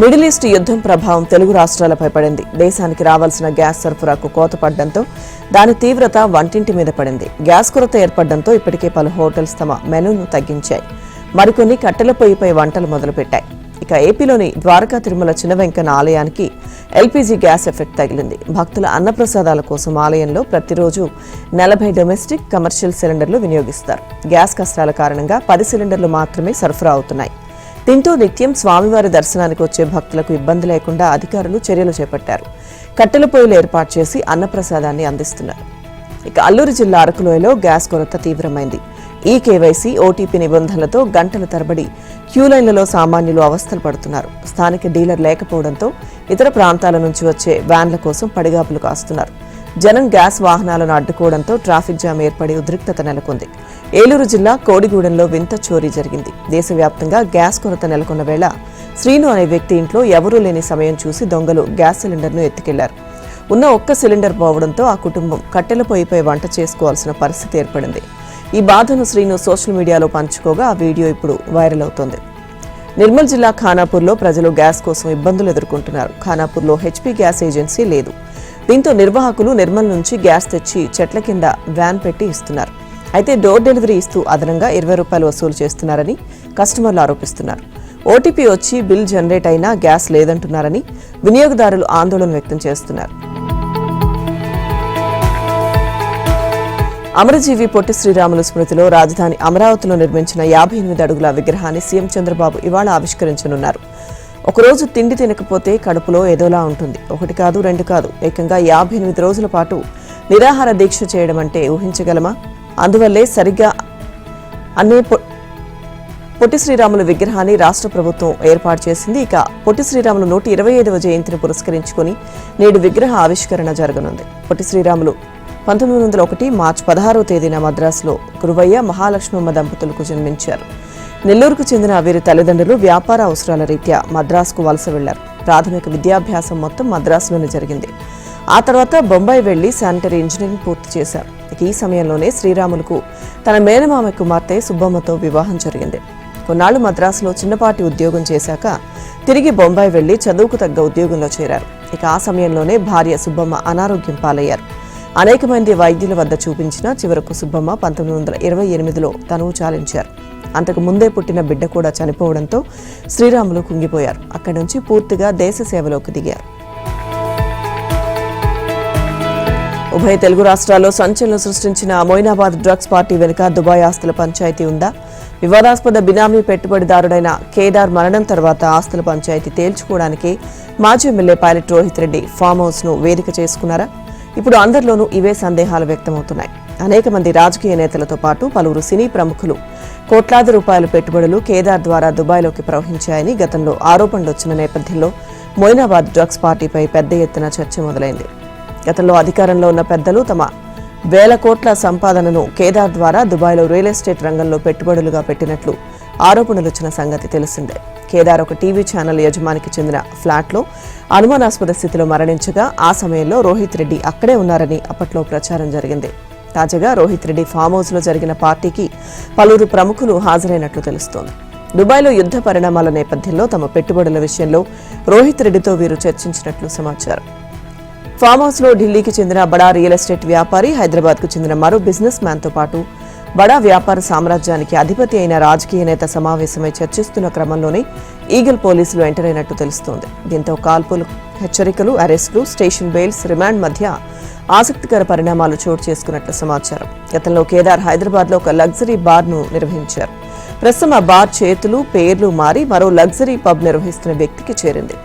Middle east యుద్ధం ప్రభావం తెలుగు రాష్ట్రాలపై పడింది. దేశానికి రావాల్సిన గ్యాస్ సరఫరాకు కోత పడడంతో దాని తీవ్రత వంటింటి మీద పడింది. గ్యాస్ కొరత ఏర్పడడంతో ఇప్పటికే పలు హోటల్స్ తమ మెనూను తగ్గించాయి. మరికొన్ని కట్టెల పొయ్యిపై వంటలు మొదలుపెట్టాయి. ఇక ఏపీలోని ద్వారకా తిరుమల చిన్న వెంకన్న ఆలయానికి ఎల్పీజీ గ్యాస్ ఎఫెక్ట్ తగిలింది. భక్తుల అన్నప్రసాదాల కోసం ఆలయంలో ప్రతిరోజు 40 డొమెస్టిక్, కమర్షియల్ సిలిండర్లు వినియోగిస్తారు. గ్యాస్ కష్టాల కారణంగా 10 సిలిండర్లు మాత్రమే సరఫరా అవుతున్నాయి. దీంతో నిత్యం స్వామివారి దర్శనానికి వచ్చే భక్తులకు ఇబ్బంది లేకుండా అధికారులు చర్యలు చేపట్టారు. కట్టెల పొయ్యిలు ఏర్పాటు చేసి అన్నప్రసాదాన్ని అందిస్తున్నారు. ఇక అల్లూరు జిల్లా అరకులోయలో గ్యాస్ కొరత తీవ్రమైంది. ఈ కేవైసీ, ఓటీపీ నిబంధనలతో గంటల తరబడి క్యూలైన్లలో సామాన్యులు అవస్థలు పడుతున్నారు. స్థానిక డీలర్ లేకపోవడంతో ఇతర ప్రాంతాల నుంచి వచ్చే వ్యాన్ల కోసం పడిగాపులు కాస్తున్నారు. జనం గ్యాస్ వాహనాలను అడ్డుకోవడంతో ట్రాఫిక్ జామ్ ఏర్పడి ఉద్రిక్తత నెలకొంది. ఏలూరు జిల్లా కోడిగూడెంలో వింత చోరీ జరిగింది. దేశవ్యాప్తంగా గ్యాస్ కొరత నెలకొన్న వేళ శ్రీను అనే వ్యక్తి ఇంట్లో ఎవరూ లేని సమయం చూసి దొంగలు గ్యాస్ సిలిండర్ను ఎత్తుకెళ్లారు. ఉన్న ఒక్క సిలిండర్ పోవడంతో ఆ కుటుంబం కట్టెల పొయ్యిపై వంట చేసుకోవాల్సిన పరిస్థితి ఏర్పడింది. ఈ బాధను శ్రీను సోషల్ మీడియాలో పంచుకోగా ఆ వీడియో ఇప్పుడు వైరల్ అవుతోంది. నిర్మల్ జిల్లా ఖానాపూర్లో ప్రజలు గ్యాస్ కోసం ఇబ్బందులు ఎదుర్కొంటున్నారు. ఖానాపూర్లో హెచ్పీ గ్యాస్ ఏజెన్సీ లేదు. దీంతో నిర్వాహకులు నిర్మల్ నుంచి గ్యాస్ తెచ్చి చెట్ల కింద వ్యాన్ పెట్టి ఇస్తున్నారు. అయితే డోర్ డెలివరీ ఇస్తూ అదనంగా 20 రూపాయలు వసూలు చేస్తున్నారని కస్టమర్లు ఆరోపిస్తున్నారు. ఓటీపీ వచ్చి బిల్ జనరేట్ అయినా గ్యాస్ లేదంటున్నారని వినియోగదారులు ఆందోళన వ్యక్తం చేస్తున్నారు. అమరజీవి పొట్టి శ్రీరాములు స్మృతిలో రాజధాని అమరావతిలో నిర్మించిన 58 అడుగుల విగ్రహాన్ని సీఎం చంద్రబాబు ఇవాళ ఆవిష్కరించనున్నారు. ఒకరోజు తిండి తినకపోతే కడుపులో ఏదోలా ఉంటుంది. 1 కాదు 2 కాదు, ఏకంగా 58 రోజుల పాటు నిరాహార దీక్ష చేయడం అంటే ఊహించగలమా? అందువల్లే సరిగ్గా అన్నే పొట్టి శ్రీరాములు విగ్రహాన్ని రాష్ట్ర ప్రభుత్వం ఏర్పాటు చేసింది. ఇక పొట్టి శ్రీరాములు 125వ జయంతిని పురస్కరించుకుని నేడు విగ్రహ ఆవిష్కరణ జరగనుంది. పొట్టి శ్రీరాములు 1901 మార్చి 16వ తేదీన మద్రాసులో గురువయ్య, మహాలక్ష్మమ్మ దంపతులకు జన్మించారు. నెల్లూరుకు చెందిన వీరి తల్లిదండ్రులు వ్యాపార అవసరాల రీత్యా మద్రాసుకు వలస వెళ్లారు. ప్రాథమిక విద్యాభ్యాసం మొత్తం మద్రాసులోనే జరిగింది. ఆ తర్వాత బొంబాయి వెళ్లి శానిటరీ ఇంజనీరింగ్ పూర్తి చేశారు. ఈ సమయంలోనే శ్రీరాములకు తన మేనమామ కుమార్తె సుబ్బమ్మతో వివాహం జరిగింది. కొన్నాళ్లు మద్రాసులో చిన్నపాటి ఉద్యోగం చేశాక తిరిగి బొంబాయి వెళ్లి చదువుకు తగ్గ ఉద్యోగంలో చేరారు. ఇక ఆ సమయంలోనే భార్య సుబ్బమ్మ అనారోగ్యం పాలయ్యారు. అనేక మంది వైద్యుల వద్ద చూపించినా చివరకు సుబ్బమ్మ 1928లో తనువు చాలించారు. అంతకు ముందే పుట్టిన బిడ్డ కూడా చనిపోవడంతో శ్రీరాములు కుంగిపోయారు. అక్కడి నుంచి పూర్తిగా దేశ సేవలోకి దిగారు. ఉభయ తెలుగు రాష్ట్రాల్లో సంచలనం సృష్టించిన మొయినాబాద్ డ్రగ్స్ పార్టీ వెనుక దుబాయ్ ఆస్తుల పంచాయతీ ఉందా? వివాదాస్పద బినామీ పెట్టుబడిదారుడైన కేదార్ మరణం తర్వాత ఆస్తుల పంచాయతీ తేల్చుకోవడానికి మాజీ MLA pilot Rohit Reddy farm house ను వేదిక చేసుకున్నారా? ఇప్పుడు అందరిలోనూ ఇవే సందేహాలు వ్యక్తమవుతున్నాయి. అనేక మంది రాజకీయ నేతలతో పాటు పలువురు సినీ ప్రముఖులు కోట్లాది రూపాయల పెట్టుబడులు కేదార్ ద్వారా దుబాయ్లోకి ప్రవహించాయని గతంలో ఆరోపణలు వచ్చిన నేపథ్యంలో మొయినాబాద్ డ్రగ్స్ పార్టీపై పెద్ద ఎత్తున చర్చ మొదలైంది. గతంలో అధికారంలో ఉన్న పెద్దలు తమ వేల కోట్ల సంపాదనను కేదార్ ద్వారా దుబాయ్లో రియల్ ఎస్టేట్ రంగంలో పెట్టుబడులుగా పెట్టినట్లు ఆరోపణలు వచ్చిన సంగతి తెలిసిందే. కేదార్ ఒక టీవీ ఛానల్ యజమానికి చెందిన ఫ్లాట్లో అనుమానాస్పద స్థితిలో మరణించగా ఆ సమయంలో రోహిత్ రెడ్డి అక్కడే ఉన్నారని అప్పట్లో ప్రచారం జరిగింది. తాజాగా రోహిత్ రెడ్డి ఫామ్ హౌస్ లో జరిగిన పార్టీకి పలువురు ప్రముఖులు హాజరైనట్లు తెలుస్తోంది. దుబాయ్లో యుద్ధ పరిణామాల నేపథ్యంలో తమ పెట్టుబడుల విషయంలో రోహిత్ రెడ్డితో వీరు చర్చించినట్లు సమాచారం. ఫామ్ హౌస్ లో ఢిల్లీకి చెందిన బడా రియల్ ఎస్టేట్ వ్యాపారి, హైదరాబాద్ కు చెందిన మరో బిజినెస్ మ్యాన్ తో పాటు బడా వ్యాపార సామ్రాజ్యానికి అధిపతి అయిన రాజకీయ నేత సమావేశమై చర్చిస్తున్న క్రమంలోనే ఈగల్ పోలీసులు ఎంటర్ అయినట్టు తెలుస్తోంది. దీంతో కాల్పులు, హెచ్చరికలు, అరెస్టులు, స్టేషన్ బెయిల్స్, రిమాండ్ మధ్య ఆసక్తికర పరిణామాలు చోటు చేసుకున్నట్లు సమాచారం. గతంలో కేదార్ హైదరాబాద్ లో ఒక లగ్జరీ బార్ ను నిర్వహించారు. ప్రస్తుతం ఆ బార్ చేతులు, పేర్లు మారి మరో లగ్జరీ పబ్ నిర్వహిస్తున్న వ్యక్తికి చేరింది.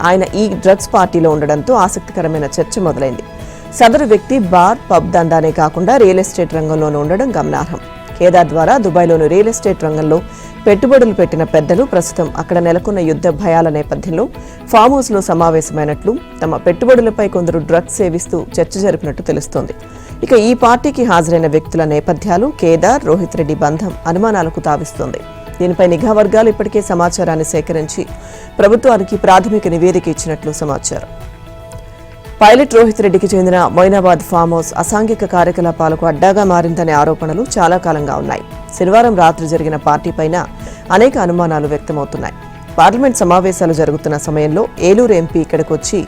ఆయన ఈ డ్రగ్స్ పార్టీలో ఉండడంతో ఆసక్తికరమైన చర్చ మొదలైంది. సదరు వ్యక్తి బార్, పబ్ దందానే కాకుండా రియల్ ఎస్టేట్ రంగంలోనూ ఉండడం గమనార్హం. కేదార్ ద్వారా దుబాయ్లోని రియల్ ఎస్టేట్ రంగంలో పెట్టుబడులు పెట్టిన పెద్దలు ప్రస్తుతం అక్కడ నెలకొన్న యుద్ధ భయాల నేపథ్యంలో ఫామ్ హౌస్ లో సమావేశమైనట్లు, తమ పెట్టుబడులపై కొందరు డ్రగ్స్ సేవిస్తూ చర్చ జరిపినట్టు తెలుస్తోంది. ఇక ఈ పార్టీకి హాజరైన వ్యక్తుల నేపథ్యాలు, కేదార్, రోహిత్ రెడ్డి బంధం అనుమానాలకు తావిస్తోంది. దీనిపై నిఘా వర్గాలు ఇప్పటికే సమాచారాన్ని సేకరించి ప్రభుత్వానికి ప్రాథమిక నివేదిక ఇచ్చినట్లు సమాచారం. పైలట్ రోహిత్ రెడ్డికి చెందిన మొయినాబాద్ ఫామ్ హౌస్ అసాంఘిక కార్యకలాపాలకు అడ్డాగా మారిందనే ఆరోపణలు చాలా కాలంగా ఉన్నాయి. శనివారం రాత్రి జరిగిన పార్టీపైన అనేక అనుమానాలు వ్యక్తమవుతున్నాయి. పార్లమెంట్ సమావేశాలు జరుగుతున్న సమయంలో ఏలూరు ఎంపీ ఇక్కడికి వచ్చి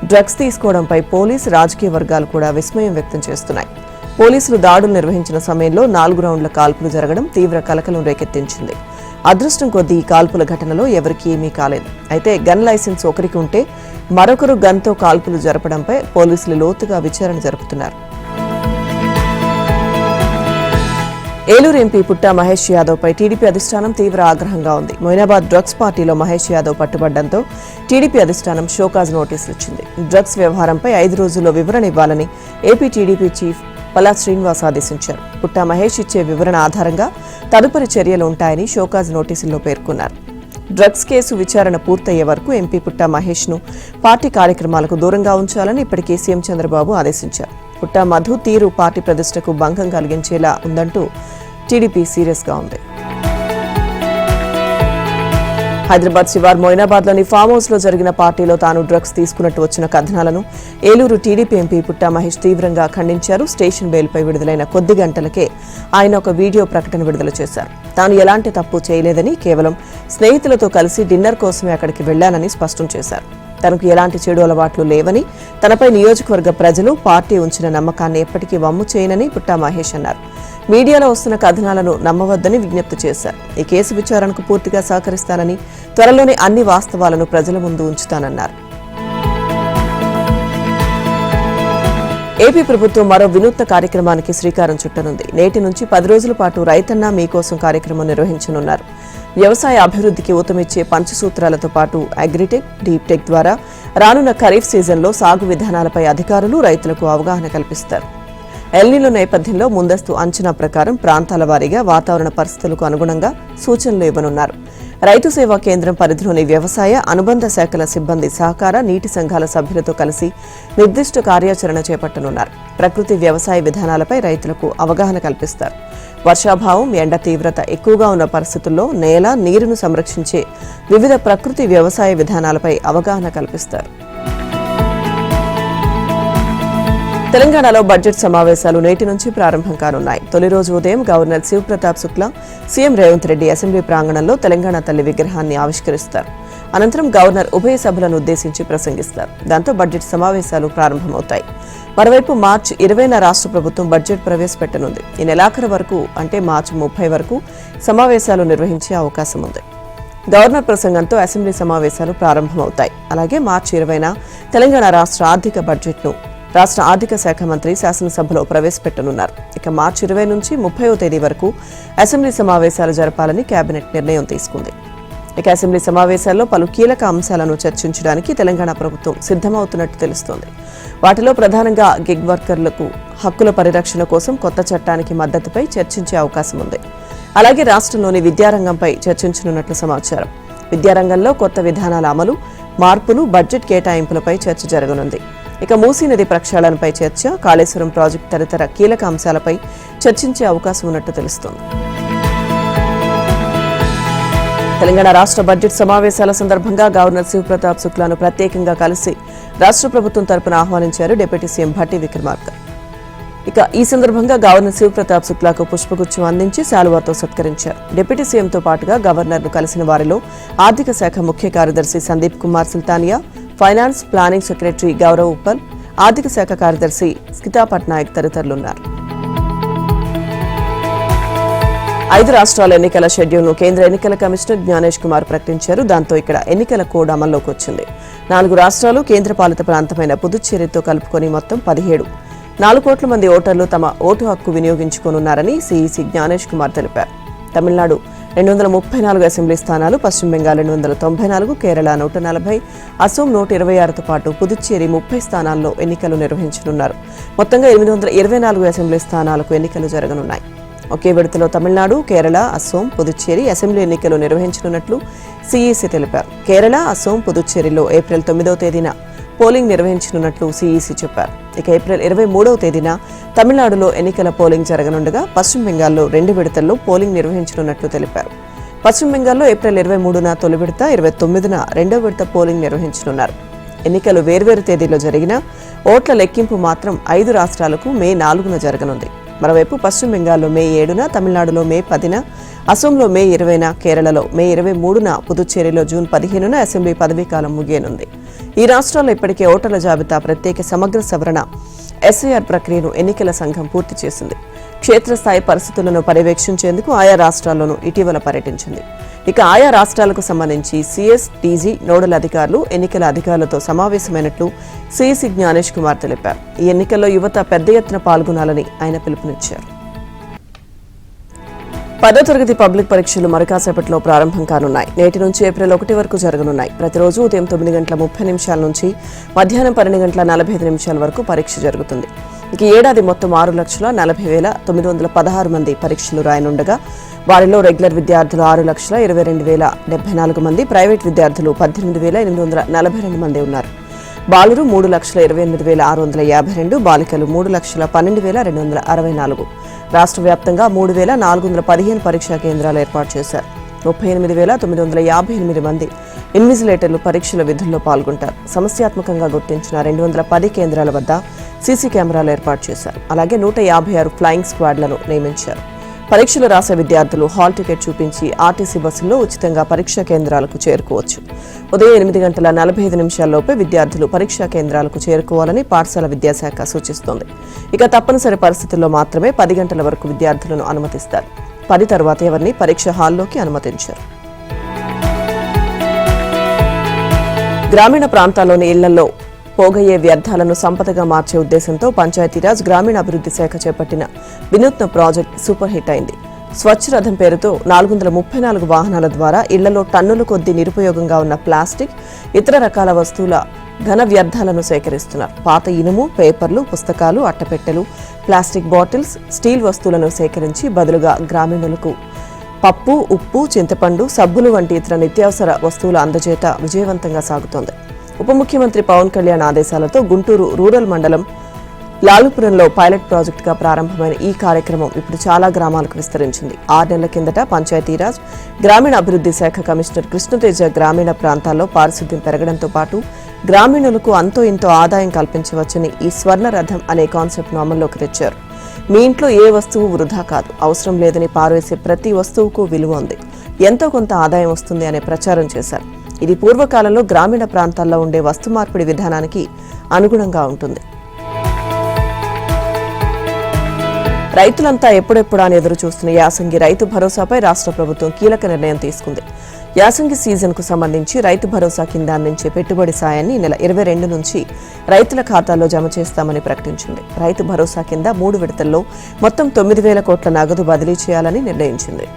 డ్రగ్స్ తీసుకోవడంపై పోలీసు రాజకీయ వర్గాలు కూడా విస్మయం వ్యక్తం చేస్తున్నాయి. పోలీసులు దాడులు నిర్వహించిన సమయంలో 4 రౌండ్ల కాల్పులు జరగడం తీవ్ర కలకలం రేకెత్తించింది. అదృష్టం కొద్దీ ఈ కాల్పుల ఘటనలో ఎవరికీ ఏమీ కాలేదు. అయితే గన్ లైసెన్స్ ఒకరికి ఉంటే మరొకరు గన్తో కాల్పులు జరపడంపై పోలీసులు లోతుగా విచారణ జరుపుతున్నారు. ఏలూరు ఎంపీ పుట్టా మహేష్ యాదవ్పై టీడీపీ అధిష్టానం తీవ్ర ఆగ్రహంగా ఉంది. మొయినాబాద్ డ్రగ్స్ పార్టీలో మహేష్ యాదవ్ పట్టుబడ్డంతో టీడీపీ అధిష్టానం షోకాజ్ నోటీసులు ఇచ్చింది. డ్రగ్స్ వ్యవహారంపై 5 రోజుల్లో వివరణ ఇవ్వాలని AP TDP chief Palla Srinivas ఆదేశించారు. పుట్టా మహేష్ ఇచ్చే వివరణ ఆధారంగా తదుపరి చర్యలు ఉంటాయని షోకాజ్ నోటీసుల్లో పేర్కొన్నారు. డ్రగ్స్ కేసు విచారణ పూర్తయ్యే వరకు ఎంపీ పుట్టా మహేష్ను పార్టీ కార్యక్రమాలకు దూరంగా ఉంచాలని ఇప్పటికే సీఎం చంద్రబాబు ఆదేశించారు. పుట్టా మధు తీరు పార్టీ ప్రతిష్టకు భంగం కలిగించేలా ఉందంటూ టీడీపీ సీరియస్గా ఉంది. హైదరాబాద్ శివార్ మొయినాబాద్లోని ఫామ్ హౌస్లో జరిగిన పార్టీలో తాను డ్రగ్స్ తీసుకున్నట్టు వచ్చిన కథనాలను ఏలూరు టీడీపీ ఎంపీ పుట్టా మహేష్ తీవ్రంగా ఖండించారు. స్టేషన్ బెయిల్పై విడుదలైన కొద్ది గంటలకే ఆయన ఒక వీడియో ప్రకటన విడుదల చేశారు. తాను ఎలాంటి తప్పు చేయలేదని, కేవలం స్నేహితులతో కలిసి డిన్నర్ కోసమే అక్కడికి వెళ్లానని స్పష్టం చేశారు. తనకు ఎలాంటి చెడు అలవాట్లు లేవని, తనపై నియోజకవర్గ ప్రజలు, పార్టీ ఉంచిన నమ్మకాన్ని ఎప్పటికీ వమ్ము చేయనని పుట్టా మహేష్ అన్నారు. మీడియాలో వస్తున్న కథనాలను నమ్మవద్దని విజ్ఞప్తి చేశారు. ఈ కేసు విచారణకు పూర్తిగా సహకరిస్తానని, త్వరలోనే అన్ని వాస్తవాలను ప్రజల ముందు ఉంచుతానన్నారు. ఏపీ ప్రభుత్వం మరో వినూత్న కార్యక్రమానికి శ్రీకారం చుట్టనుంది. నేటి నుంచి 10 రోజుల పాటు రైతన్నా మీకోసం కార్యక్రమం నిర్వహించనున్నారు. వ్యవసాయ అభివృద్ధికి ఊతమిచ్చే పంచసూత్రాలతో పాటు అగ్రిటెక్, డీప్ టెక్ ద్వారా రానున్న ఖరీఫ్ సీజన్లో సాగు విధానాలపై అధికారులు, రైతులకు అవగాహన కల్పిస్తారు. ఎల్నినో నేపథ్యంలో ముందస్తు అంచనా ప్రకారం ప్రాంతాల వారీగా వాతావరణ పరిస్థితులకు అనుగుణంగా సూచనలు ఇవ్వనున్నారు. రైతు సేవా కేంద్రం పరిధిలోని వ్యవసాయ అనుబంధ శాఖల సిబ్బంది సహకార, నీటి సంఘాల సభ్యులతో కలిసి నిర్దిష్ట కార్యాచరణ చేపట్టనున్నారు. ప్రకృతి వ్యవసాయ విధానాలపై రైతులకు అవగాహన కల్పిస్తారు. వర్షాభావం, ఎండ తీవ్రత ఎక్కువగా ఉన్న పరిస్థితుల్లో నేల, నీరును సంరక్షించే వివిధ ప్రకృతి వ్యవసాయ విధానాలపై అవగాహన కల్పిస్తారు. తెలంగాణలో బడ్జెట్ సమావేశాలు నేటి నుంచి ప్రారంభం కానున్నాయి. తొలి రోజు ఉదయం governor Shiv Pratap Shukla, CM Revanth Reddy assembly ప్రాంగణంలో తెలంగాణ తల్లి విగ్రహాన్ని ఆవిష్కరిస్తారు. అనంతరం గవర్నర్ ఉభయ సభలను ఉద్దేశించి ప్రసంగిస్తారు. దాంతో బడ్జెట్ సమావేశాలు ప్రారంభమవుతాయి. మరోవైపు మార్చి 20న రాష్ట్ర ప్రభుత్వం బడ్జెట్ ప్రవేశపెట్టనుంది. ఈ నెలాఖరు వరకు, అంటే మార్చి 30 వరకు సమావేశాలు నిర్వహించే అవకాశం ఉంది. గవర్నర్ ప్రసంగంతో అసెంబ్లీ సమావేశాలు ప్రారంభమవుతాయి. అలాగే మార్చి 20న తెలంగాణ రాష్ట్ర ఆర్థిక బడ్జెట్ను రాష్ట్ర ఆర్థిక శాఖ మంత్రి శాసనసభలో ప్రవేశపెట్టనున్నారు. ఇక మార్చి 20 నుంచి 30వ తేదీ వరకు అసెంబ్లీ సమావేశాలు జరపాలని కేబినెట్ నిర్ణయం తీసుకుంది. ఇక అసెంబ్లీ సమావేశాల్లో పలు కీలక అంశాలను చర్చించడానికి తెలంగాణ ప్రభుత్వం సిద్ధమవుతున్నట్టు తెలుస్తోంది. వాటిలో ప్రధానంగా గిగ్ వర్కర్లకు హక్కుల పరిరక్షణ కోసం కొత్త చట్టానికి మద్దతుపై చర్చించే అవకాశం ఉంది. అలాగే రాష్ట్రంలోని విద్యారంగంపై చర్చించనున్నట్లు సమాచారం. విద్యారంగంలో కొత్త విధానాల అమలు, మార్పులు, బడ్జెట్ కేటాయింపులపై చర్చ జరగనుంది. ఇక మూసీ నది ప్రక్షాళనపై చర్చ, కాళేశ్వరం ప్రాజెక్టు తదితర కీలక అంశాలపై చర్చించే అవకాశం ఉన్నట్టు తెలుస్తోంది. తెలంగాణ రాష్ట్ర బడ్జెట్ సమావేశాల సందర్భంగా గవర్నర్ శివప్రతాప్ శుక్లాను ప్రత్యేకంగా కలిసి రాష్ట్ర ప్రభుత్వం తరపున ఆహ్వానించారు డిప్యూటీ సీఎం భట్టి విక్రమార్క. ఇక ఈ సందర్భంగా గవర్నర్ శివప్రతాప్ శుక్లాకు పుష్పగుచ్చం అందించి శాలువాతో సత్కరించారు. డిప్యూటీ సీఎంతో పాటుగా గవర్నర్ను కలిసిన వారిలో ఆర్థిక శాఖ ముఖ్య కార్యదర్శి Sandeep Kumar Sultania, finance planning secretary Gaurav Uppal, ఆర్థిక శాఖ కార్యదర్శి స్కితా పట్నాయక్ తదితరులున్నారు. 5 రాష్ట్రాల ఎన్నికల షెడ్యూల్ను కేంద్ర ఎన్నికల కమిషనర్ జ్ఞానేష్ కుమార్ ప్రకటించారు. దాంతో ఇక్కడ ఎన్నికల కోడ్ అమల్లోకి వచ్చింది. 4 రాష్ట్రాలు, కేంద్రపాలిత ప్రాంతమైన పుదుచ్చేరితో కలుపుకొని మొత్తం 4 కోట్ల మంది ఓటర్లు తమ ఓటు హక్కు వినియోగించుకోనున్నారని సీఈసీ జ్ఞానేష్ కుమార్ తెలిపారు. తమిళనాడు 234 అసెంబ్లీ స్థానాలు, పశ్చిమ బెంగాల్ 294, కేరళ 140, అసోం 126తో పాటు పుదుచ్చేరి 30 స్థానాల్లో ఎన్నికలు నిర్వహించనున్నారు. మొత్తంగా 824 అసెంబ్లీ స్థానాలకు ఎన్నికలు జరగనున్నాయి. ఒకే విడతలో తమిళనాడు, కేరళ, అసోం, పుదుచ్చేరి అసెంబ్లీ ఎన్నికలు నిర్వహించనున్నట్లు సీఈసీ తెలిపారు. కేరళ, అసోం, పుదుచ్చేరిలో ఏప్రిల్ 9వ తేదీన పోలింగ్ నిర్వహించనున్నట్లు సీఈసీ చెప్పారు. ఇక ఏప్రిల్ 23వ తేదీన తమిళనాడులో ఎన్నికల పోలింగ్ జరగనుండగా పశ్చిమ బెంగాల్లో 2 విడతల్లో పోలింగ్ నిర్వహించనున్నట్లు తెలిపారు. పశ్చిమ బెంగాల్లో ఏప్రిల్ 23న తొలి విడత, 29న రెండవ విడత పోలింగ్ నిర్వహించనున్నారు. ఎన్నికలు వేర్వేరు తేదీల్లో జరిగిన ఓట్ల లెక్కింపు మాత్రం 5 రాష్ట్రాలకు మే 4న జరగనుంది. మరోవైపు పశ్చిమ బెంగాల్లో మే 7న, తమిళనాడులో మే 10న, అసోంలో మే 20న, కేరళలో మే 23న, పుదుచ్చేరిలో జూన్ 15న అసెంబ్లీ పదవీకాలం ముగియనుంది. ఈ రాష్ట్రాల్లో ఇప్పటికే ఓటర్ల జాబితా ప్రత్యేక సమగ్ర సవరణ ఎస్ఐఆర్ ప్రక్రియను ఎన్నికల సంఘం పూర్తి చేసింది. క్షేత్రస్థాయి పరిస్థితులను పర్యవేక్షించేందుకు ఆయా రాష్ట్రాల్లోనూ ఇటీవల పర్యటించింది. ఇక ఆయా రాష్ట్రాలకు సంబంధించి సీఎస్, డీజీ, నోడల్ అధికారులు ఎన్నికల అధికారులతో సమావేశమైనట్లు సిఇసి జ్ఞానేష్ కుమార్ తెలిపారు. ఈ ఎన్నికల్లో యువత పెద్ద ఎత్తున పాల్గొనాలని ఆయన పిలుపునిచ్చారు. 10వ తరగతి పబ్లిక్ పరీక్షలు మరికాసేపట్లో ప్రారంభం కానున్నాయి. నేటి నుంచి ఏప్రిల్ 1 వరకు జరగనున్నాయి. ప్రతిరోజు ఉదయం 9:30 నుంచి మధ్యాహ్నం 12:45 వరకు పరీక్ష జరుగుతుంది. ఇక ఏడాది మొత్తం 6,40,916 మంది పరీక్షలు రాయనుండగా వారిలో రెగ్యులర్ విద్యార్థులు 6,22,074 మంది, ప్రైవేట్ విద్యార్థులు 18,842 మంది ఉన్నారు. బాలురు 3,28,652, బాలికలు 3,12,264. రాష్ట్ర వ్యాప్తంగా 3,415 పరీక్షా కేంద్రాలు ఏర్పాటు చేశారు. 38,958 మంది ఇన్విజిలేటర్లు పరీక్షల విధుల్లో పాల్గొంటారు. సమస్యాత్మకంగా గుర్తించిన 210 కేంద్రాల వద్ద సీసీ కెమెరాలు ఏర్పాటు చేశారు. అలాగే 156 ఫ్లయింగ్ స్క్వాడ్లను నియమించారు. పరీక్షలు రాసే విద్యార్థులు హాల్ టికెట్ చూపించి ఆర్టీసీ బస్సుల్లో ఉచితంగా పరీక్షా కేంద్రాలకు చేరుకోవచ్చు. ఉదయం 8:45 విద్యార్థులు పరీక్షా కేంద్రాలకు చేరుకోవాలని పాఠశాల విద్యాశాఖ సూచిస్తోంది. ఇక తప్పనిసరి పరిస్థితుల్లో మాత్రమే 10 గంటల వరకు విద్యార్థులను అనుమతిస్తారు. 10 తర్వాత ఎవరిని పరీక్ష హాల్లోకి అనుమతించారు. గ్రామీణ ప్రాంతాల్లోని ఇళ్లలో పోగయ్యే వ్యర్థాలను సంపదగా మార్చే ఉద్దేశంతో పంచాయతీరాజ్ గ్రామీణాభివృద్ధి శాఖ చేపట్టిన వినూత్న ప్రాజెక్ట్ సూపర్ హిట్ అయింది. స్వచ్ఛ రథం పేరుతో 434 వాహనాల ద్వారా ఇళ్లలో టన్నుల కొద్దీ నిరుపయోగంగా ఉన్న ప్లాస్టిక్, ఇతర రకాల వస్తువుల ఘన వ్యర్థాలను సేకరిస్తున్నారు. పాత ఇనుము, పేపర్లు, పుస్తకాలు, అట్టపెట్టెలు, ప్లాస్టిక్ బాటిల్స్, స్టీల్ వస్తువులను సేకరించి బదులుగా గ్రామీణులకు పప్పు, ఉప్పు, చింతపండు, సబ్బులు వంటి ఇతర నిత్యావసర వస్తువుల అందజేత విజయవంతంగా సాగుతోంది. ఉప ముఖ్యమంత్రి పవన్ కళ్యాణ్ ఆదేశాలతో గుంటూరు రూరల్ మండలం లాలుపురంలో పైలట్ ప్రాజెక్టుగా ప్రారంభమైన ఈ కార్యక్రమం ఇప్పుడు చాలా గ్రామాలకు విస్తరించింది. 6 నెలల కిందట పంచాయతీరాజ్ గ్రామీణ అభివృద్ధి శాఖ కమిషనర్ కృష్ణతేజ గ్రామీణ ప్రాంతాల్లో పారిశుద్ధ్యం పెరగడంతో పాటు గ్రామీణులకు అంతో ఇంతో ఆదాయం కల్పించవచ్చని ఈ స్వర్ణ రథం అనే కాన్సెప్ట్ను అమల్లోకి తెచ్చారు. మీ ఇంట్లో ఏ వస్తువు వృధా కాదు, అవసరం లేదని పారవేసే ప్రతి వస్తువుకు విలువ ఉంది, ఎంతో కొంత ఆదాయం వస్తుంది అనే ప్రచారం చేశారు. ఇది పూర్వకాలంలో గ్రామీణ ప్రాంతాల్లో ఉండే వస్తు మార్పిడి విధానానికి అనుగుణంగా ఉంటుంది. రైతులంతా ఎప్పుడెప్పుడా అని ఎదురు చూస్తున్న యాసంగి రైతు భరోసాపై రాష్ట్ర ప్రభుత్వం కీలక నిర్ణయం తీసుకుంది. యాసంగి సీజన్కు సంబంధించి రైతు భరోసా కింద అందించే పెట్టుబడి సాయాన్ని నెల 22 నుంచి రైతుల ఖాతాల్లో జమ చేస్తామని ప్రకటించింది. రైతు భరోసా కింద 3 విడతల్లో మొత్తం 9,000 కోట్ల నగదు బదిలీ చేయాలని నిర్ణయించింది.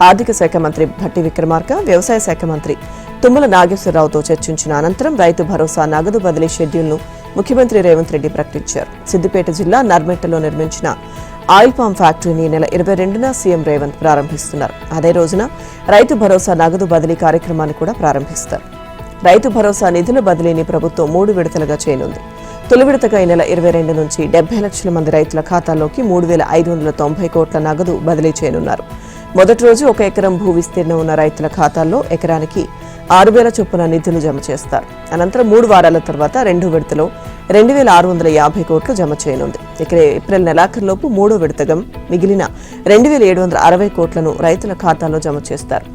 ఆర్థిక శాఖ మంత్రి భట్టి విక్రమార్క, వ్యవసాయ శాఖ మంత్రి తుమ్మల నాగేశ్వరరావుతో చర్చించిన అనంతరం రైతు భరోసా నగదు బదిలీ షెడ్యూల్ను ముఖ్యమంత్రి రేవంత్ రెడ్డి ప్రకటించారు. సిద్దిపేట జిల్లా నర్మెట్టలో నిర్మించిన ఆయిల్ పామ్ ఫ్యాక్టరీని నెల 22న సీఎం రేవంత్ ప్రారంభిస్తున్నారు. అదే రోజున రైతు భరోసా నగదు బదిలీ కార్యక్రమాన్ని కూడా ప్రారంభిస్తారు. రైతు భరోసా నిధుల బదిలీని ప్రభుత్వం 3 విడతలుగా చేయనుంది. తొలి విడతగా ఈ నెల 22 నుంచి 70 లక్షల మంది రైతుల ఖాతాల్లోకి 3,590 కోట్ల నగదు బదిలీ చేయనున్నారు. మొదటి రోజు 1 ఎకరం భూ విస్తీర్ణం ఉన్న రైతుల ఖాతాల్లో ఎకరానికి 6,000 చొప్పున నిధులు జమ చేస్తారు. అనంతరం 3 వారాల తర్వాత 2వ విడతలో 2,650 కోట్లు జమ చేయనుంది. ఇక ఏప్రిల్ నెలాఖరులోపు 3వ విడతగా మిగిలిన 2,760 కోట్లను రైతుల ఖాతాలో జమ చేస్తారు.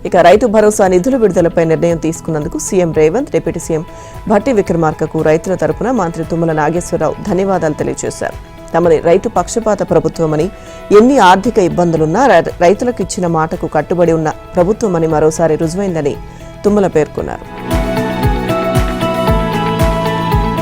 ఇక రైతు భరోసా నిధుల విడుదలపై నిర్ణయం తీసుకున్నందుకు CM Revanth, deputy CM Bhatti విక్రమార్కకు రైతుల తరపున మంత్రి తుమ్మల నాగేశ్వరరావు ధన్యవాదాలు తెలియజేశారు. తమది రైతు పక్షపాత ప్రభుత్వమని, ఎన్ని ఆర్థిక ఇబ్బందులున్నా రైతులకు ఇచ్చిన మాటకు కట్టుబడి ఉన్న ప్రభుత్వమని మరోసారి రుజువైందని తుమ్మల పేర్కొన్నారు.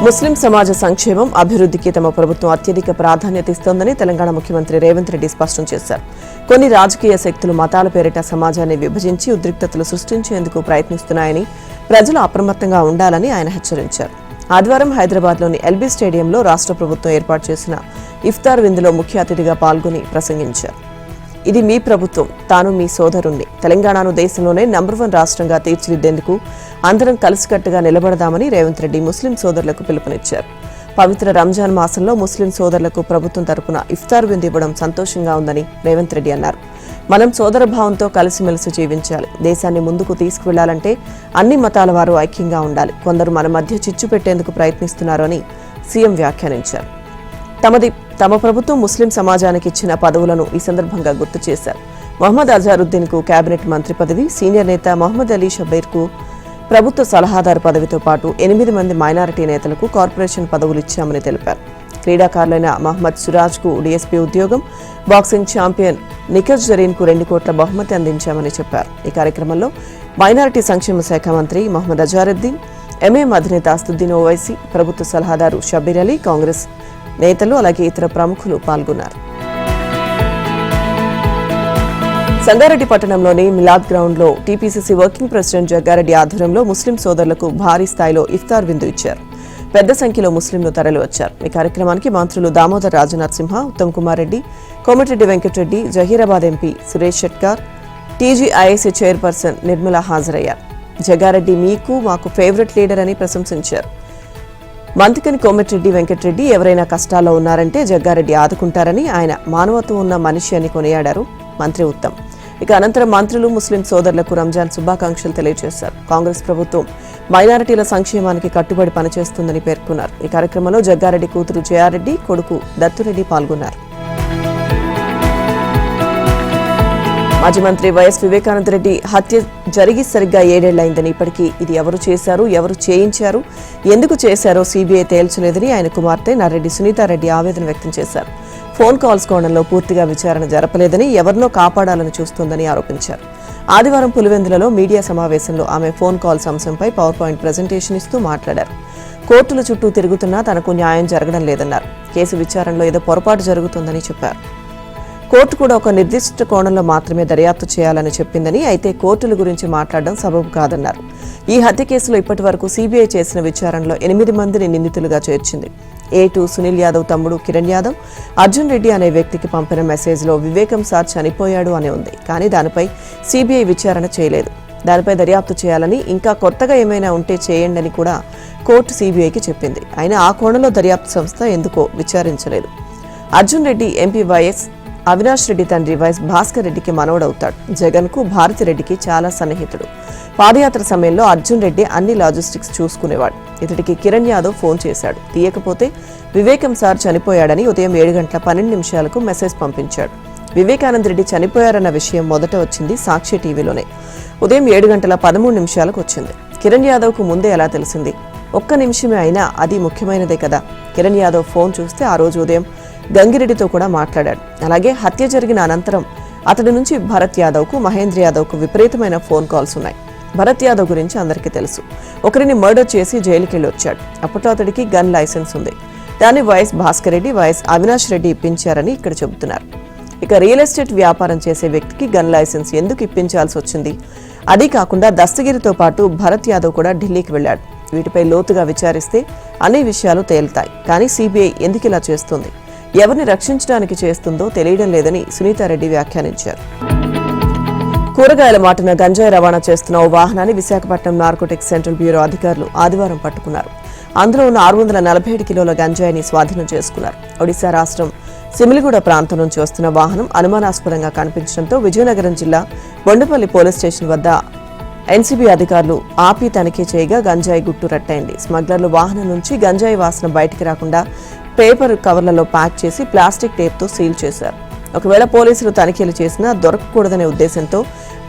ముస్లిం సమాజ సంక్షేమం, అభివృద్ధికి తమ ప్రభుత్వం అత్యధిక ప్రాధాన్యత ఇస్తోందని తెలంగాణ ముఖ్యమంత్రి రేవంత్ రెడ్డి స్పష్టం చేశారు. కొన్ని రాజకీయ శక్తులు మతాల పేరిట సమాజాన్ని విభజించి ఉద్రిక్తతలు సృష్టించేందుకు ప్రయత్నిస్తున్నాయని, ప్రజలు అప్రమత్తంగా ఉండాలని ఆయన హెచ్చరించారు. ఆదివారం హైదరాబాద్లోని ఎల్బీ స్టేడియంలో రాష్ట్ర ప్రభుత్వం ఏర్పాటు చేసిన ఇఫ్తార్ విందులో ముఖ్య అతిథిగా పాల్గొని ప్రసంగించారు. ఇది మీ ప్రభుత్వం, తాను మీ సోదరుణ్ణి. తెలంగాణను దేశంలోనే నంబర్ 1 రాష్ట్రంగా తీర్చిదిద్దేందుకు అందరం కలిసికట్టుగా నిలబడదామని రేవంత్ రెడ్డి ముస్లిం సోదరులకు పిలుపునిచ్చారు. పవిత్ర రంజాన్ మాసంలో ముస్లిం సోదరులకు ప్రభుత్వం తరపున ఇఫ్తార్ విందు ఇవ్వడం సంతోషంగా ఉందని రేవంత్ రెడ్డి అన్నారు. మనం సోదరభావంతో కలిసిమెలిసి జీవించాలి. దేశాన్ని ముందుకు తీసుకువెళ్లాలంటే అన్ని మతాల వారు ఐక్యంగా ఉండాలి. కొందరు మన మధ్య చిచ్చు పెట్టేందుకు ప్రయత్నిస్తున్నారు అని సీఎం వ్యాఖ్యానించారు. తమది తమ ప్రభుత్వం ముస్లిం సమాజానికి ఇచ్చిన పదవులను ఈ సందర్భంగా గుర్తు చేశారు. మహమ్మద్ అజారుద్దీన్ కు కేబినెట్ మంత్రి పదవి, సీనియర్ నేత మహమ్మద్ అలీ షబీర్ కు ప్రభుత్వ సలహాదారు పదవితో పాటు 8 మంది మైనారిటీ నేతలకు కార్పొరేషన్ పదవులు ఇచ్చామని తెలిపారు. క్రీడాకారులైన మహమ్మద్ సిరాజ్ కు డీఎస్పీ ఉద్యోగం, బాక్సింగ్ ఛాంపియన్ నిఖజ్ జరీన్ కు 2 కోట్ల బహుమతి అందించామని చెప్పారు. ఈ కార్యక్రమంలో మైనారిటీ సంక్షేమ శాఖ మంత్రి మహమ్మద్ అజారుద్దీన్, ఎంఐఎం అధినేత అసదుద్దీన్ ఓవైసీ, ప్రభుత్వ సలహాదారు షబీర్ అలీ, కాంగ్రెస్ నేతలు అలాగే ఇతర ప్రముఖులు పాల్గొన్నారు. సంగారెడ్డి పట్టణంలోని మిలాద్ గ్రౌండ్ లో టీపీసీసీ వర్కింగ్ ప్రెసిడెంట్ జగ్గారెడ్డి ఆధ్వర్యంలో ముస్లిం సోదరులకు భారీ స్థాయిలో ఇఫ్తార్ విందు ఇచ్చారు. పెద్ద సంఖ్యలో ముస్లింలు తరలివచ్చారు. ఈ కార్యక్రమానికి మంత్రులు Damodar Rajanarasimha, Uttam Kumar Reddy, Komatireddy Venkatreddy, Zaheerabad MP Suresh Shetkar, TGIIC chairperson Nirmala హాజరయ్యారు. జగ్గారెడ్డి మీకు మాకు ఫేవరెట్ లీడర్ అని ప్రశంసించారు. మంత్రికని కోమటిరెడ్డి వెంకటరెడ్డి ఎవరైనా కష్టాల్లో ఉన్నారంటే జగ్గారెడ్డి ఆదుకుంటారని, ఆయన మానవత్వం ఉన్న మనిషి అని కొనియాడారు మంత్రి ఉత్తమ్. ఇక అనంతరం మంత్రులు ముస్లిం సోదరులకు రంజాన్ శుభాకాంక్షలు తెలియజేశారు. కాంగ్రెస్ ప్రభుత్వం మైనారిటీల సంక్షేమానికి కట్టుబడి పనిచేస్తుందని పేర్కొన్నారు. ఈ కార్యక్రమంలో జగ్గారెడ్డి కూతురు జయారెడ్డి, కొడుకు దత్తురెడ్డి పాల్గొన్నారు. మాజీ మంత్రి వైఎస్ వివేకానంద రెడ్డి హత్య జరిగి సరిగ్గా 7 ఏళ్లైందని, ఇప్పటికీ ఇది ఎవరు చేశారు, ఎవరు చేయించారు, ఎందుకు చేశారో సీబీఐ తేల్చలేదని ఆయన కుమార్తె నర్రెడ్డి సునీతారెడ్డి ఆవేదన వ్యక్తం చేశారు. ఫోన్ కాల్స్ కోణంలో పూర్తిగా విచారణ జరపలేదని, ఎవరినో కాపాడాలని చూస్తోందని ఆరోపించారు. ఆదివారం పులివెందులలో మీడియా సమావేశంలో ఆమె ఫోన్ కాల్స్ అంశంపై పవర్ పాయింట్ ప్రజెంటేషన్ ఇస్తూ మాట్లాడారు. కోర్టుల చుట్టూ తిరుగుతున్నా తనకు న్యాయం జరగడం లేదన్నారు. కేసు విచారణలో ఏదో పొరపాటు జరుగుతుందని చెప్పారు. కోర్టు కూడా ఒక నిర్దిష్ట కోణంలో మాత్రమే దర్యాప్తు చేయాలని చెప్పిందని, అయితే కోర్టుల గురించి మాట్లాడడం సబబు కాదన్నారు. ఈ హత్య కేసులో ఇప్పటి వరకు సీబీఐ చేసిన విచారణలో 8 మందిని నిందితులుగా చేర్చింది. A2 సునీల్ యాదవ్ తమ్ముడు కిరణ్ యాదవ్, అర్జున్ రెడ్డి అనే వ్యక్తికి పంపిన మెసేజ్లో వివేకం సార్ చనిపోయాడు అని ఉంది. కానీ దానిపై సీబీఐ విచారణ చేయలేదు. దానిపై దర్యాప్తు చేయాలని, ఇంకా కొత్తగా ఏమైనా ఉంటే చేయండి అని కూడా కోర్టు సీబీఐకి చెప్పింది. అయినా ఆ కోణంలో దర్యాప్తు సంస్థ ఎందుకో విచారించలేదు. అర్జున్ రెడ్డి ఎంపీ వైఎస్ అవినాష్ రెడ్డి తండ్రి వైఎస్ భాస్కర్ రెడ్డికి మనవడవుతాడు. జగన్ కు భారతిరెడ్డికి చాలా సన్నిహితుడు. పాదయాత్ర సమయంలో అర్జున్ రెడ్డి అన్ని లాజిస్టిక్స్ చూసుకునేవాడు. ఇతడికి కిరణ్ యాదవ్ ఫోన్ చేశాడు. తీయకపోతే వివేకం సార్ చనిపోయాడని ఉదయం 7:12 మెసేజ్ పంపించాడు. వివేకానంద రెడ్డి చనిపోయారన్న విషయం మొదట వచ్చింది సాక్షి టీవీలోనే. ఉదయం 7:13 వచ్చింది. కిరణ్ యాదవ్ కు ముందే ఎలా తెలిసింది? ఒక్క నిమిషమే అయినా అది ముఖ్యమైనదే కదా. కిరణ్ యాదవ్ ఫోన్ చూస్తే ఆ రోజు ఉదయం గంగిరెడ్డితో కూడా మాట్లాడాడు. అలాగే హత్య జరిగిన అనంతరం అతడి నుంచి భరత్ యాదవ్ కు, మహేంద్ర యాదవ్ కు విపరీతమైన ఫోన్ కాల్స్ ఉన్నాయి. భరత్ యాదవ్ గురించి అందరికీ తెలుసు. ఒకరిని మర్డర్ చేసి జైలుకి వెళ్ళి వచ్చాడు. అప్పట్లో అతడికి గన్ లైసెన్స్ ఉంది. దాన్ని వైఎస్ భాస్కర్ రెడ్డి, వైఎస్ అవినాష్ రెడ్డి ఇప్పించారని ఇక్కడ చెబుతున్నారు. ఇక రియల్ ఎస్టేట్ వ్యాపారం చేసే వ్యక్తికి గన్ లైసెన్స్ ఎందుకు ఇప్పించాల్సి వచ్చింది? అది కాకుండా దస్తగిరితో పాటు భరత్ యాదవ్ కూడా ఢిల్లీకి వెళ్లాడు. వీటిపై లోతుగా విచారిస్తే అన్ని విషయాలు తేలుతాయి. కానీ సీబీఐ ఎందుకు ఇలా చేస్తుంది, ఎవరిని రక్షించడానికి చేస్తుందో తెలియడం లేదని సునీతారెడ్డి వ్యాఖ్యానించారు. కూరగాయల మాటున గంజాయి రవాణా చేస్తున్న ఓ వాహనాన్ని విశాఖపట్నం నార్కోటిక్స్ సెంట్రల్ బ్యూరో అధికారులు ఆదివారం పట్టుకున్నారు. అందులో ఉన్న 647 కిలోల గంజాయిని స్వాధీనం చేసుకున్నారు. ఒడిశా రాష్ట్రం సిమిలిగూడ ప్రాంతం నుంచి వస్తున్న వాహనం అనుమానాస్పదంగా కనిపించడంతో విజయనగరం జిల్లా బొండపల్లి పోలీస్ స్టేషన్ వద్ద ఎన్సీబీ అధికారులు ఆపి తనిఖీ చేయగా గంజాయి గుట్టు రట్టయింది. స్మగ్లర్లు వాహనం నుంచి గంజాయి వాసన బయటికి రాకుండా పేపర్ కవర్లలో ప్యాక్ చేసి ప్లాస్టిక్ టేప్తో సీల్ చేశారు. ఒకవేళ పోలీసులు తనిఖీలు చేసినా దొరకకూడదనే ఉద్దేశంతో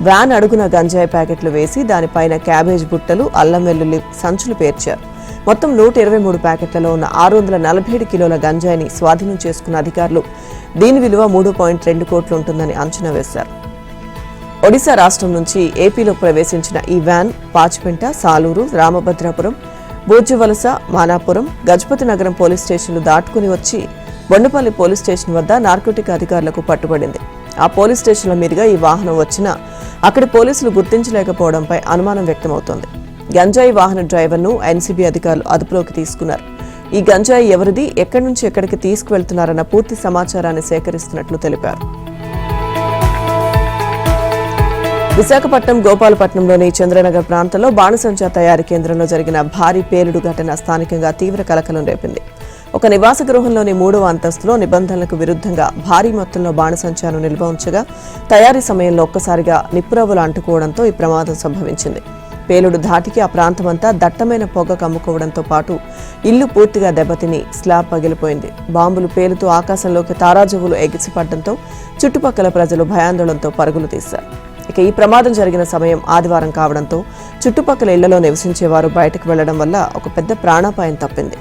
వ్యాన్ అడుగున గంజాయి ప్యాకెట్లు వేసి దానిపైన క్యాబేజ్ బుట్టలు, అల్లం వెల్లుల్లి సంచులు పేర్చారు. మొత్తం 123 ప్యాకెట్లలో ఉన్న 647 కిలోల గంజాయిని స్వాధీనం చేసుకున్న అధికారులు దీని విలువ 3.2 కోట్లు ఉంటుందని అంచనా వేశారు. ఒడిశా రాష్ట్రం నుంచి ఏపీలో ప్రవేశించిన ఈ వ్యాన్ పాచిపెంట, సాలూరు, రామభద్రాపురం, బూర్జువలస, మానాపురం, గజపతి నగరం పోలీస్ స్టేషన్లు దాటుకుని వచ్చి బొండపల్లి పోలీస్ స్టేషన్ వద్ద నార్కోటిక్ అధికారులకు పట్టుబడింది. ఆ పోలీస్ స్టేషన్ల మీదుగా ఈ వాహనం వచ్చినా అక్కడి పోలీసులు గుర్తించలేకపోవడంపై అనుమానం వ్యక్తమవుతోంది. గంజాయి వాహన డ్రైవర్ను ఎన్సీబీ అధికారులు అదుపులోకి తీసుకున్నారు. ఈ గంజాయి ఎవరిది, ఎక్కడి నుంచి ఎక్కడికి తీసుకువెళ్తున్నారన్న పూర్తి సమాచారాన్ని సేకరిస్తున్నట్లు తెలిపారు. విశాఖపట్నం గోపాలపట్నంలోని చంద్రనగర్ ప్రాంతంలో బాణసంచా తయారీ కేంద్రంలో జరిగిన భారీ పేలుడు ఘటన స్థానికంగా తీవ్ర కలకలం రేపింది. ఒక నివాస గృహంలోని 3వ అంతస్తులో నిబంధనలకు విరుద్ధంగా భారీ మొత్తంలో బాణసంచాను నిల్వ ఉంచగా తయారీ సమయంలో ఒక్కసారిగా నిప్పురవ్వలు అంటుకోవడంతో ఈ ప్రమాదం సంభవించింది. పేలుడు ధాటికి ఆ ప్రాంతమంతా దట్టమైన పొగ కమ్ముకోవడంతో పాటు ఇల్లు పూర్తిగా దెబ్బతిని స్లాబ్ పగిలిపోయింది. బాంబులు పేలుతూ ఆకాశంలోకి తారాజువ్వులు ఎగిసిపడడంతో చుట్టుపక్కల ప్రజలు భయాందోళనతో పరుగులు తీశారు. ఇక ఈ ప్రమాదం జరిగిన సమయం ఆదివారం కావడంతో చుట్టుపక్కల ఇళ్లలో నివసించేవారు బయటకు వెళ్లడం వల్ల ఒక పెద్ద ప్రాణాపాయం తప్పింది.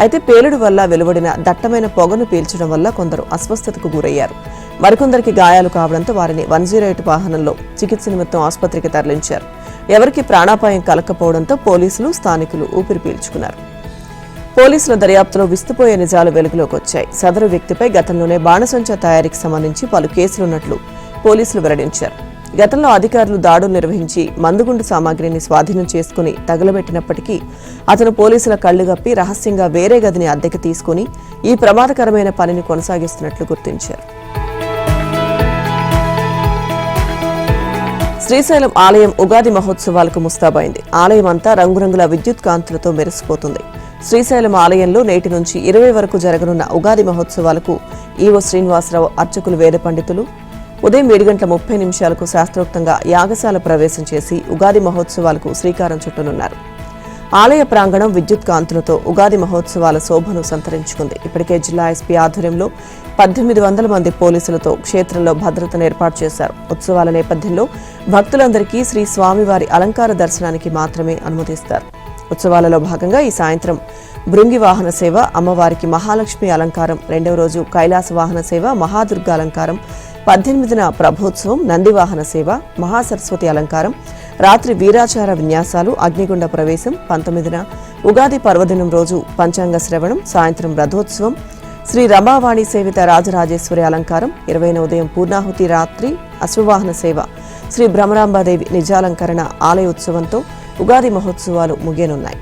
అయితే పేలుడు వల్ల వెలువడిన దట్టమైన పొగను పీల్చడం వల్ల కొందరు అస్వస్థతకు గురయ్యారు. మరికొందరికి గాయాలు కావడంతో వారిని 108 వాహనంలో చికిత్స నిమిత్తం ఆసుపత్రికి తరలించారు. ఎవరికి ప్రాణాపాయం కలగకపోవడంతో పోలీసులు, స్థానికులు ఊపిరి పీల్చుకున్నారు. పోలీసుల దర్యాప్తులో విస్తుపోయే నిజాలు వెలుగులోకి వచ్చాయి. సదరు వ్యక్తిపై గతంలోనే బాణసంచా తయారీకి సంబంధించి పలు కేసులున్నట్లు పోలీసులు వెల్లడించారు. గతంలో అధికారులు దాడులు నిర్వహించి మందుగుండు సామాగ్రిని స్వాధీనం చేసుకుని తగలబెట్టినప్పటికీ అతను పోలీసుల కళ్లుగప్పి రహస్యంగా వేరే గదిని అద్దెకి తీసుకుని ఈ ప్రమాదకరమైన పనిని కొనసాగిస్తున్నట్లు గుర్తించారు. శ్రీశైలం ఆలయం ఉగాది మహోత్సవాలకు ముస్తాబైంది. ఆలయం అంతా రంగురంగుల విద్యుత్ కాంతులతో మెరిసిపోతుంది. శ్రీశైలం ఆలయంలో నేటి నుంచి 20 వరకు జరగనున్న ఉగాది మహోత్సవాలకు ఈవో శ్రీనివాసరావు అర్చకులు, వేద పండితులు ఉదయం 7:30 శాస్త్రోక్తంగా యాగశాల ప్రవేశం చేసి ఉగాది మహోత్సవాలకు శ్రీకారం చుట్టనున్నారు. ఆలయ ప్రాంగణం విద్యుత్ కాంతులతో ఉగాది మహోత్సవాల శోభను సంతరించుకుంది. ఇప్పటికే జిల్లా ఎస్పీ ఆధ్వర్యంలో 1800 మంది పోలీసులతో క్షేత్రంలో భద్రతను ఏర్పాటు చేశారు. ఉత్సవాల నేపథ్యంలో భక్తులందరికీ శ్రీ స్వామివారి అలంకార దర్శనానికి మాత్రమే అనుమతిస్తారు. ఉత్సవాలలో భాగంగా ఈ సాయంత్రం భృంగి వాహన సేవ, అమ్మవారికి మహాలక్ష్మి అలంకారం, రెండవ రోజు కైలాస వాహన సేవ, మహాదుర్గ అలంకారం, 18న ప్రభోత్సవం, నందివాహన సేవ, మహాసరస్వతి అలంకారం, రాత్రి వీరాచార విన్యాసాలు, అగ్నిగుండ ప్రవేశం, 19న ఉగాది పర్వదినం రోజు పంచాంగ శ్రవణం, సాయంత్రం రథోత్సవం, శ్రీ రమావాణి సేవిత రాజరాజేశ్వరి అలంకారం, 20న ఉదయం పూర్ణాహుతి, రాత్రి అశ్వవాహన సేవ, శ్రీ భ్రమరాంబాదేవి నిజాలంకరణ ఆలయ ఉత్సవంతో ఉగాది మహోత్సవాలు ముగియనున్నాయి.